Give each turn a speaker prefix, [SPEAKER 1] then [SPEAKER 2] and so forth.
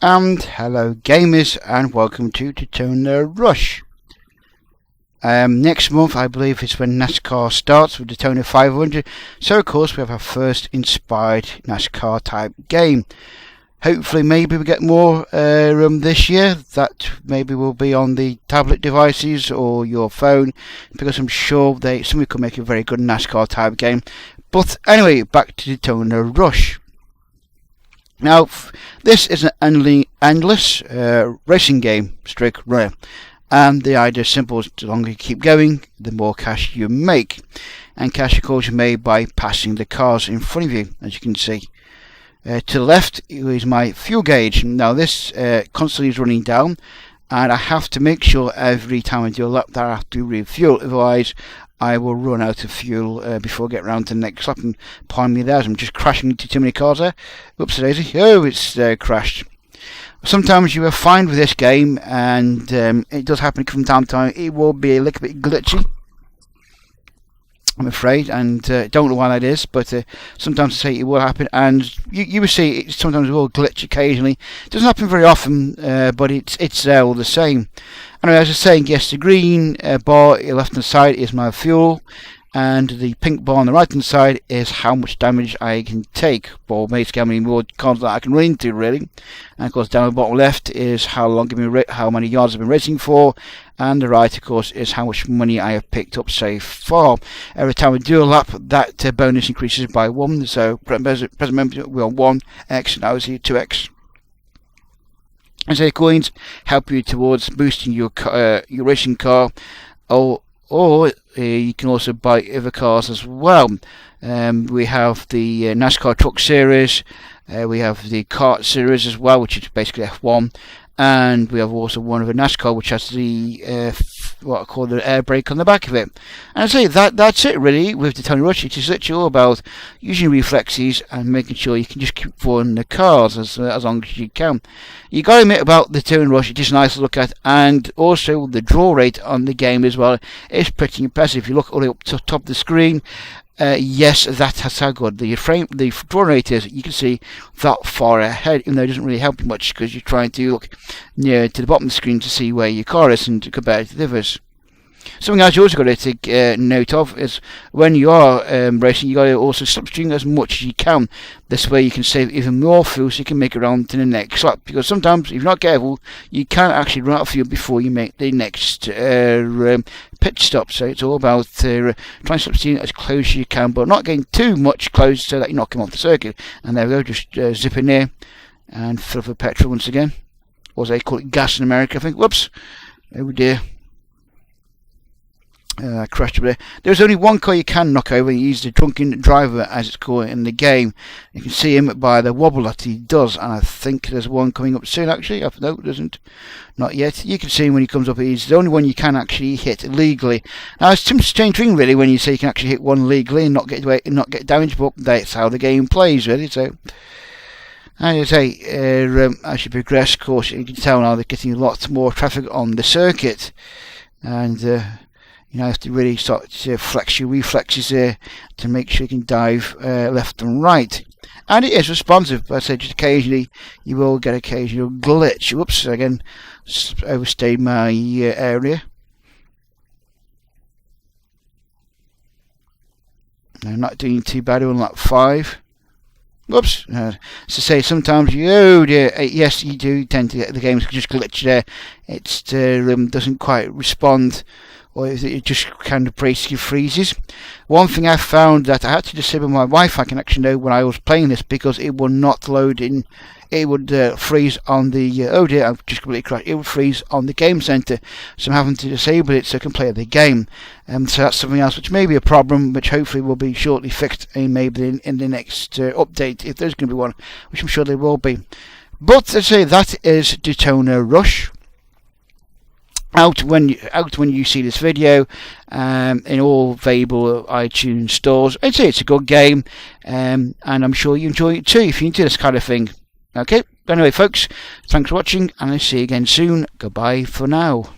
[SPEAKER 1] And hello gamers, and welcome to Daytona Rush. Next month I believe is when NASCAR starts with Daytona 500, so of course we have our first inspired NASCAR type game. Hopefully maybe we get more this year. That maybe will be on the tablet devices or your phone, because I'm sure somebody could make a very good NASCAR type game. But anyway, back to Daytona Rush. Now, this is an endless racing game, strict runner, and the idea is simple: the longer you keep going, the more cash you make, and cash, of course, is made by passing the cars in front of you, as you can see. To the left is my fuel gauge. Now, this constantly is running down, and I have to make sure every time I do a lap that I have to refuel, otherwise I will run out of fuel before I get round to the next lap. And pardon me there, I'm just crashing into too many cars there. Oops, daisy. Oh, it's crashed. Sometimes you are fine with this game, and it does happen from time to time. It will be a little bit glitchy, I'm afraid, and don't know why that is, but sometimes I say it will happen, and you will see it sometimes will glitch occasionally. It doesn't happen very often, but it's there all the same. Anyway, as I was saying, yes, the green bar on the left hand side is my fuel, and the pink bar on the right hand side is how much damage I can take, or basically how many more cars that I can run into, really. And of course, down the bottom left is how many yards I've been racing for, and the right, of course, is how much money I have picked up so far. Every time we do a lap, that bonus increases by 1. So present moment we're on 1x, now it's 2x. And so coins help you towards boosting your racing car, or you can also buy other cars as well. We have the NASCAR Truck Series, we have the Kart Series as well, which is basically F1, and we have also one of the NASCAR which has the what I call the air brake on the back of it. And I say that's it really with the Daytona Rush. It is literally all about using reflexes and making sure you can just keep following the cars as long as you can. You got to admit about the Daytona Rush, it is nice to look at, and also the draw rate on the game as well is pretty impressive. If you look all the way up to the top of the screen, yes, that's how good the draw rate is. You can see that far ahead, even though it doesn't really help you much because you're trying to look near to the bottom of the screen to see where your car is and to compare it to the others. Something else you also got to take note of is when you are racing, you got to also slipstream as much as you can. This way you can save even more fuel, so you can make it around to the next lap. Because sometimes, if you're not careful, you can actually run out of fuel before you make the next pit stop. So it's all about trying to slipstream as close as you can, but not getting too much close so that you're knocking off the circuit. And there we go, just zip in there and fill up with petrol once again. Or as they call it, gas in America, I think. Whoops. Oh dear. Crashed over there. There's only one car you can knock over. He's the drunken driver, as it's called in the game. You can see him by the wobble that he does, and I think there's one coming up soon actually. No, it doesn't. Not yet. You can see him when he comes up. He's the only one you can actually hit legally. Now it's a strange thing really when you say you can actually hit one legally and not get damaged, but that's how the game plays really. So as I say, as you progress, of course, you can tell now they're getting a lot more traffic on the circuit, and you have to really start to flex your reflexes there to make sure you can dive left and right. And it is responsive, but I said just occasionally you will get occasional glitch. Whoops, again, overstayed my area. I'm not doing too bad on lap 5. Whoops. So say sometimes yes, you do tend to get the games just glitch there. It doesn't quite respond, or it just kind of basically freezes. One thing I found that I had to disable my Wi-Fi connection though when I was playing this, because it would not load in. It would freeze on the oh dear, I've just completely crashed. It would freeze on the game center, so I'm having to disable it so I can play the game. So that's something else which may be a problem, which hopefully will be shortly fixed maybe in the next update, if there's going to be one, which I'm sure there will be. But let's say that is Daytona Rush. Out when you see this video, in all available iTunes stores. I'd say it's a good game, and I'm sure you enjoy it too if you're into this kind of thing. Okay, anyway folks, thanks for watching, and I'll see you again soon. Goodbye for now.